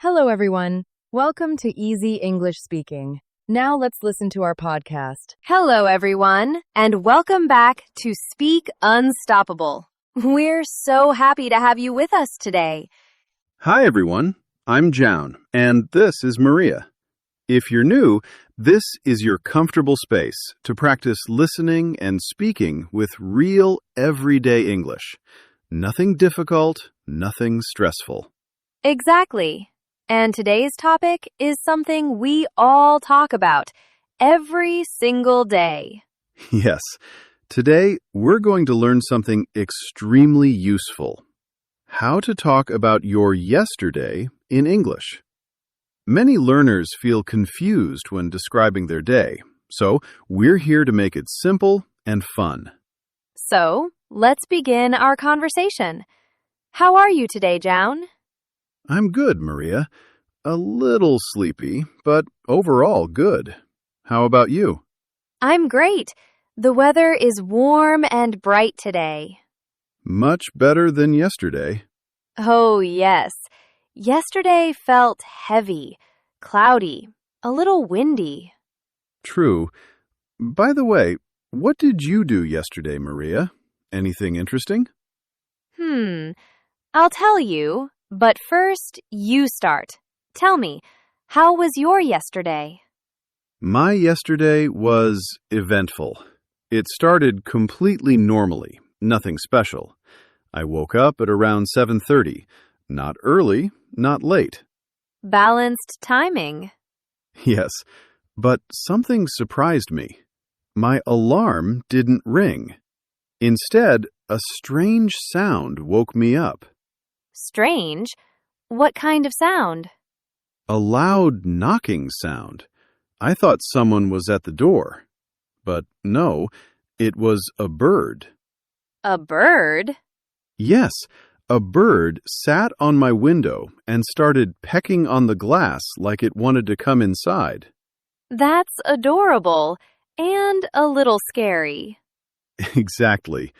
Hello, everyone. Welcome to Easy English Speaking. Now let's listen to our podcast. Hello, everyone, and welcome back to Speak Unstoppable. We're so happy to have you with us today. Hi, everyone. I'm Jown, and this is Maria. If you're new, this is your comfortable space to practice listening and speaking with real, everyday English. Nothing difficult, nothing stressful. Exactly. And today's topic is something we all talk about every single day. Yes, today we're going to learn something extremely useful. How to talk about your yesterday in English. Many learners feel confused when describing their day, so we're here to make it simple and fun. So, let's begin our conversation. How are you today, Jown? I'm good, Maria. A little sleepy, but overall good. How about you? I'm great. The weather is warm and bright today. Much better than yesterday. Oh, yes. Yesterday felt heavy, cloudy, a little windy. True. By the way, what did you do yesterday, Maria? Anything interesting? I'll tell you, but first you start. Tell me, how was your yesterday? My yesterday was eventful. It started completely normally, nothing special. I woke up at around 7:30. Not early, not late. Balanced timing. Yes, but something surprised me. My alarm didn't ring. Instead, a strange sound woke me up. Strange? What kind of sound? A loud knocking sound. I thought someone was at the door. But no, it was a bird. A bird? Yes, a bird sat on my window and started pecking on the glass like it wanted to come inside. That's adorable and a little scary. Exactly.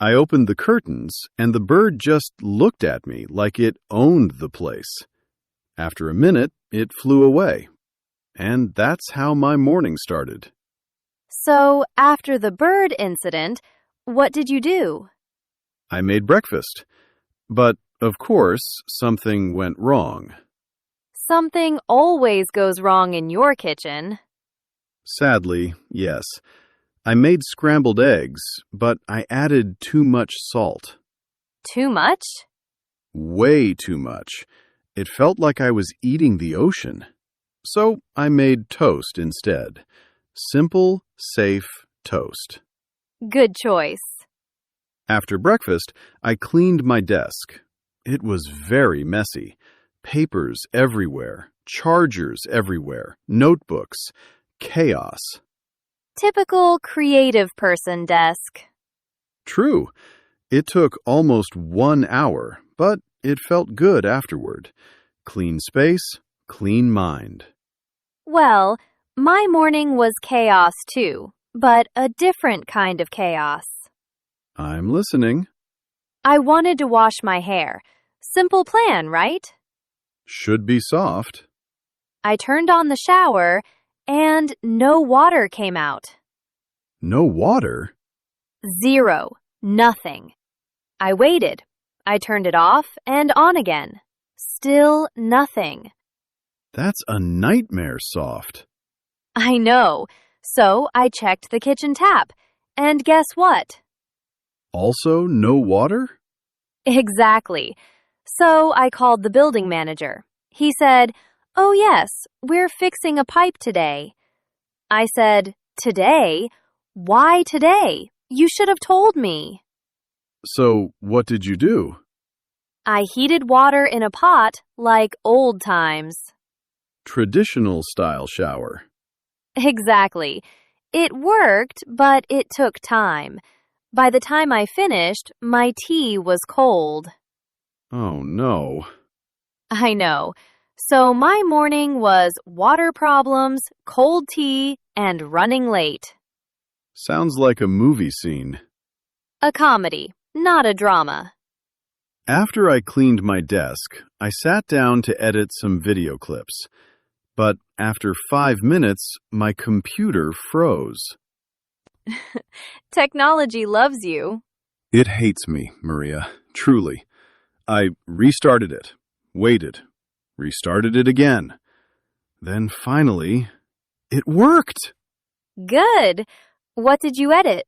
I opened the curtains, and the bird just looked at me like it owned the place. After a minute, it flew away. And that's how my morning started. So, after the bird incident, what did you do? I made breakfast. But, of course, something went wrong. Something always goes wrong in your kitchen. Sadly, yes. I made scrambled eggs, but I added too much salt. Too much? Way too much. It felt like I was eating the ocean. So I made toast instead. Simple, safe toast. Good choice. After breakfast, I cleaned my desk. It was very messy. Papers everywhere, chargers everywhere, notebooks, chaos. Typical creative person desk. True. It took almost 1 hour, but it felt good afterward. Clean space, clean mind. Well, my morning was chaos too, but a different kind of chaos. I'm listening. I wanted to wash my hair. Simple plan, right? Should be soft. I turned on the shower, and no water came out. No water? Zero. Nothing. I waited. I turned it off and on again. Still nothing. That's a nightmare soft. I know. So I checked the kitchen tap. And guess what? Also no water? Exactly. So I called the building manager. He said, "Oh yes, we're fixing a pipe today." I said, "Today? Why today? You should have told me." So what did you do? I heated water in a pot like old times. Traditional style shower. Exactly. It worked, but it took time. By the time I finished, my tea was cold. Oh no. I know. So my morning was water problems, cold tea, and running late. Sounds like a movie scene. A comedy, not a drama. After I cleaned my desk, I sat down to edit some video clips. But after 5 minutes, my computer froze. Technology loves you. It hates me, Maria, truly. I restarted it, waited, restarted it again. Then finally, it worked! Good. What did you edit?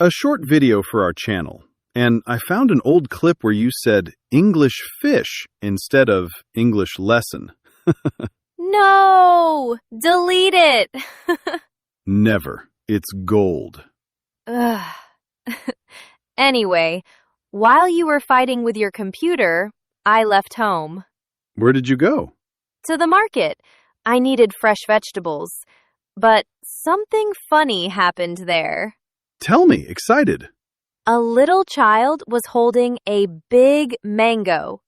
A short video for our channel, and I found an old clip where you said English fish instead of English lesson. No! Delete it! Never. It's gold. Ugh. Anyway, while you were fighting with your computer, I left home. Where did you go? To the market. I needed fresh vegetables. But something funny happened there. Tell me, excited. A little child was holding a big mango.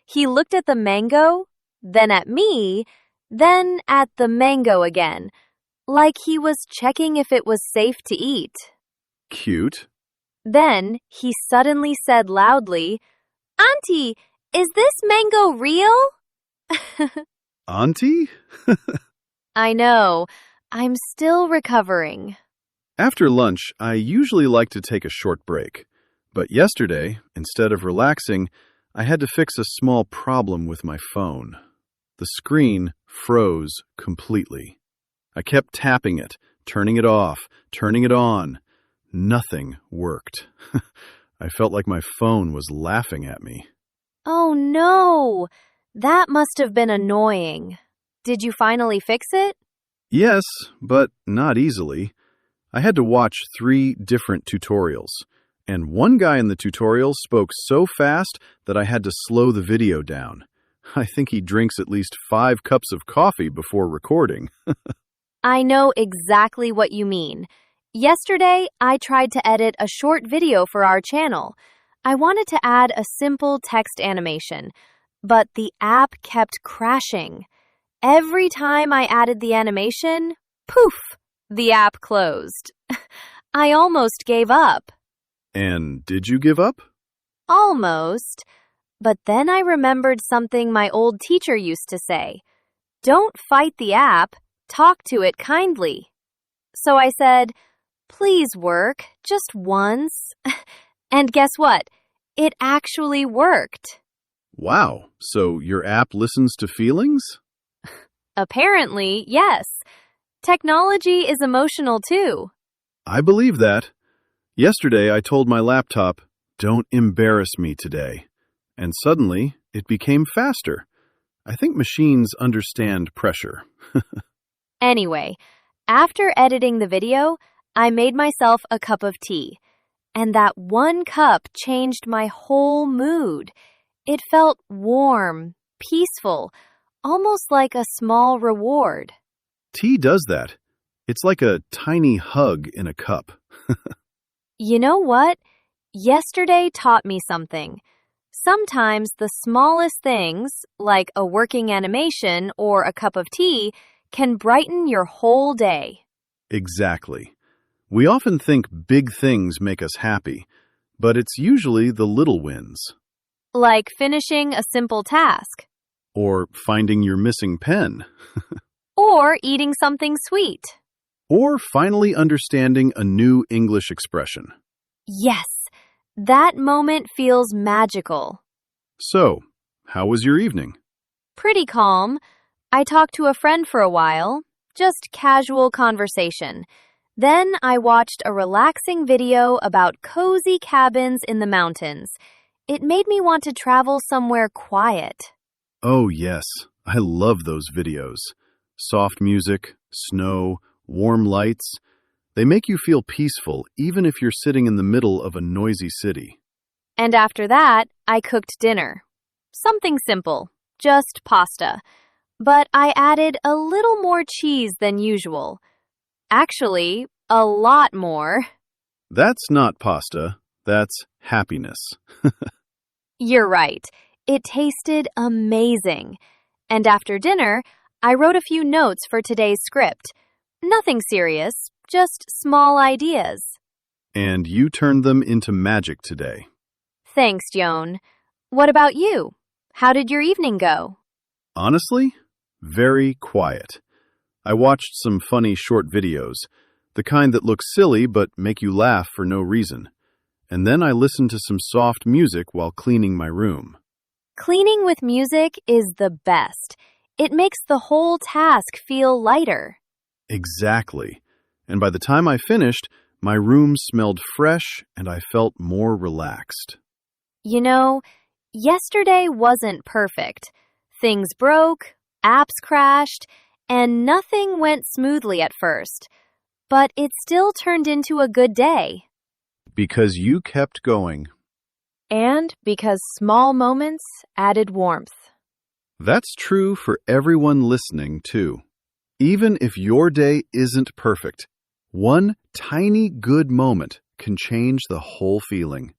He looked at the mango, then at me, then at the mango again, like he was checking if it was safe to eat. Cute. Then he suddenly said loudly, "Auntie, is this mango real?" Auntie? I know. I'm still recovering. After lunch, I usually like to take a short break. But yesterday, instead of relaxing, I had to fix a small problem with my phone. The screen froze completely. I kept tapping it, turning it off, turning it on. Nothing worked. I felt like my phone was laughing at me. Oh no! That must have been annoying. Did you finally fix it? Yes, but not easily. I had to watch 3 different tutorials, and one guy in the tutorial spoke so fast that I had to slow the video down. I think he drinks at least 5 cups of coffee before recording. I know exactly what you mean. Yesterday, I tried to edit a short video for our channel. I wanted to add a simple text animation, but the app kept crashing. Every time I added the animation, poof, the app closed. I almost gave up. And did you give up? Almost. But then I remembered something my old teacher used to say. Don't fight the app, talk to it kindly. So I said, "Please work, just once." And guess what? It actually worked. Wow, so your app listens to feelings? Apparently, yes. Technology is emotional too. I believe that. Yesterday, I told my laptop, "Don't embarrass me today." And suddenly, it became faster. I think machines understand pressure. Anyway, after editing the video, I made myself a cup of tea. And that one cup changed my whole mood. It felt warm, peaceful, almost like a small reward. Tea does that. It's like a tiny hug in a cup. You know what? Yesterday taught me something. Sometimes the smallest things, like a working animation or a cup of tea, can brighten your whole day. Exactly. We often think big things make us happy, but it's usually the little wins. Like finishing a simple task. Or finding your missing pen. Or eating something sweet. Or finally understanding a new English expression. Yes, that moment feels magical. So, how was your evening? Pretty calm. I talked to a friend for a while, just casual conversation. Then I watched a relaxing video about cozy cabins in the mountains. It made me want to travel somewhere quiet. Oh yes, I love those videos. Soft music, snow, warm lights. They make you feel peaceful even if you're sitting in the middle of a noisy city. And after that, I cooked dinner. Something simple, just pasta. But I added a little more cheese than usual. Actually, a lot more. That's not pasta, that's happiness. You're right. It tasted amazing. And after dinner, I wrote a few notes for today's script. Nothing serious, just small ideas. And you turned them into magic today. Thanks, Joan. What about you? How did your evening go? Honestly, very quiet. I watched some funny short videos, the kind that look silly but make you laugh for no reason. And then I listened to some soft music while cleaning my room. Cleaning with music is the best. It makes the whole task feel lighter. Exactly. And by the time I finished, my room smelled fresh and I felt more relaxed. You know, yesterday wasn't perfect. Things broke, apps crashed, and nothing went smoothly at first. But it still turned into a good day. Because you kept going. And because small moments added warmth. That's true for everyone listening, too. Even if your day isn't perfect, one tiny good moment can change the whole feeling.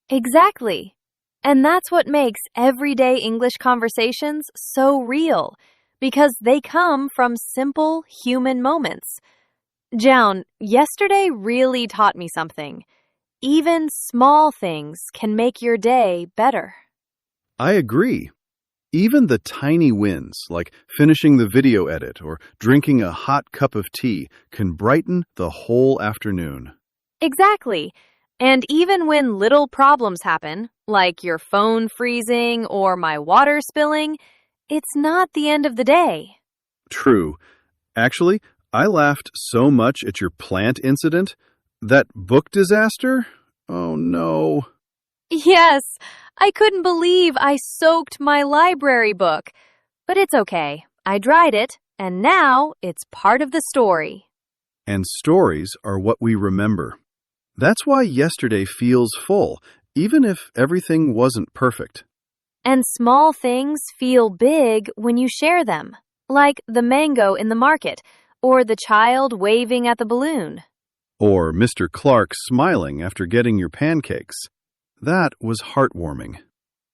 Exactly. And that's what makes everyday English conversations so real, because they come from simple human moments. Joan, yesterday really taught me something. Even small things can make your day better. I agree. Even the tiny wins, like finishing the video edit or drinking a hot cup of tea, can brighten the whole afternoon. Exactly. And even when little problems happen, like your phone freezing or my water spilling, it's not the end of the day. True. Actually, I laughed so much at your plant incident. That book disaster? Oh no. Yes, I couldn't believe I soaked my library book. But it's okay. I dried it, and now it's part of the story. And stories are what we remember. That's why yesterday feels full, even if everything wasn't perfect. And small things feel big when you share them, like the mango in the market or the child waving at the balloon. Or Mr. Clark smiling after getting your pancakes. That was heartwarming.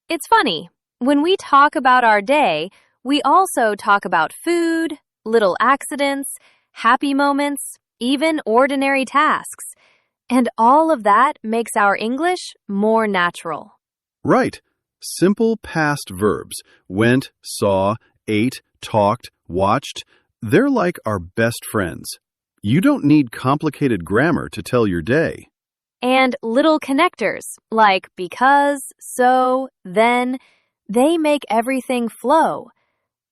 It's funny. When we talk about our day, we also talk about food, little accidents, happy moments, even ordinary tasks. And all of that makes our English more natural. Right. Simple past verbs. Went, saw, ate, talked, watched. They're like our best friends. You don't need complicated grammar to tell your day. And little connectors, like because, so, then, they make everything flow.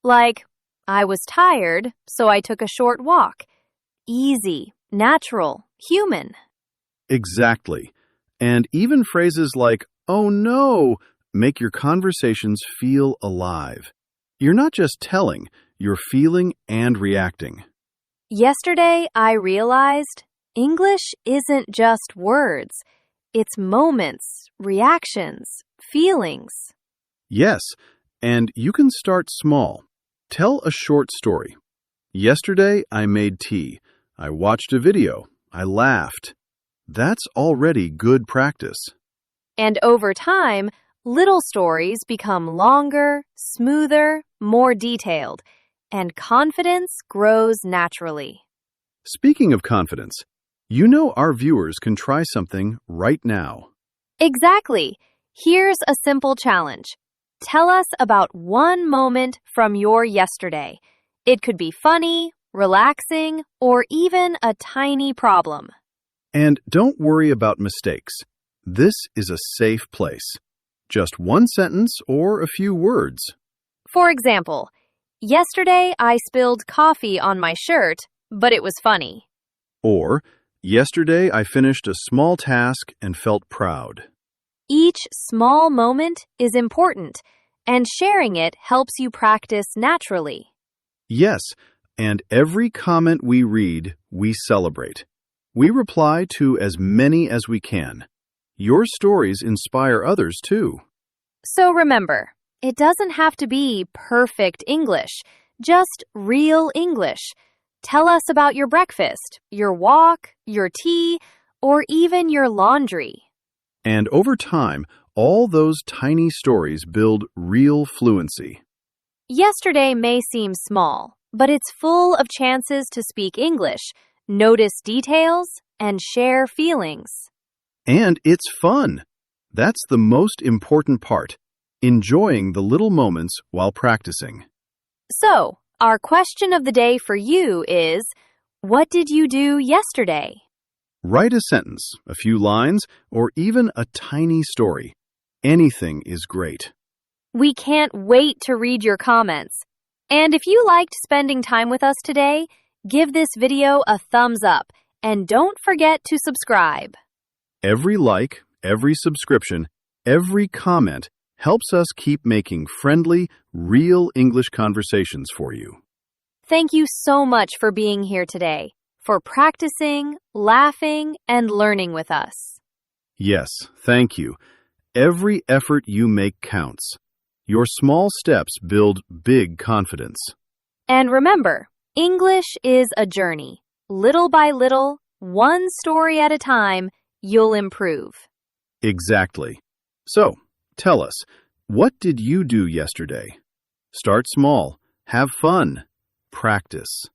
Like, I was tired, so I took a short walk. Easy, natural, human. Exactly. And even phrases like, oh no, make your conversations feel alive. You're not just telling, you're feeling and reacting. Yesterday, I realized English isn't just words. It's moments, reactions, feelings. Yes, and you can start small. Tell a short story. Yesterday, I made tea. I watched a video. I laughed. That's already good practice. And over time, little stories become longer, smoother, more detailed, and confidence grows naturally. Speaking of confidence, you know our viewers can try something right now. Exactly. Here's a simple challenge. Tell us about one moment from your yesterday. It could be funny, relaxing, or even a tiny problem. And don't worry about mistakes. This is a safe place. Just one sentence or a few words. For example, yesterday I spilled coffee on my shirt, but it was funny. Or, yesterday I finished a small task and felt proud. Each small moment is important, and sharing it helps you practice naturally. Yes, and every comment we read, we celebrate. We reply to as many as we can. Your stories inspire others too. So remember, it doesn't have to be perfect English, just real English. Tell us about your breakfast, your walk, your tea, or even your laundry. And over time, all those tiny stories build real fluency. Yesterday may seem small, but it's full of chances to speak English, notice details, and share feelings. And it's fun. That's the most important part. enjoying the little moments while practicing. So, our question of the day for you is, what did you do yesterday? Write a sentence, a few lines, or even a tiny story. Anything is great. We can't wait to read your comments. And if you liked spending time with us today, give this video a thumbs up and don't forget to subscribe. Every like, every subscription, every comment helps us keep making friendly, real English conversations for you. Thank you so much for being here today, for practicing, laughing, and learning with us. Yes, thank you. Every effort you make counts. Your small steps build big confidence. And remember, English is a journey. Little by little, one story at a time, you'll improve. Exactly. So, tell us, what did you do yesterday? Start small, have fun, practice.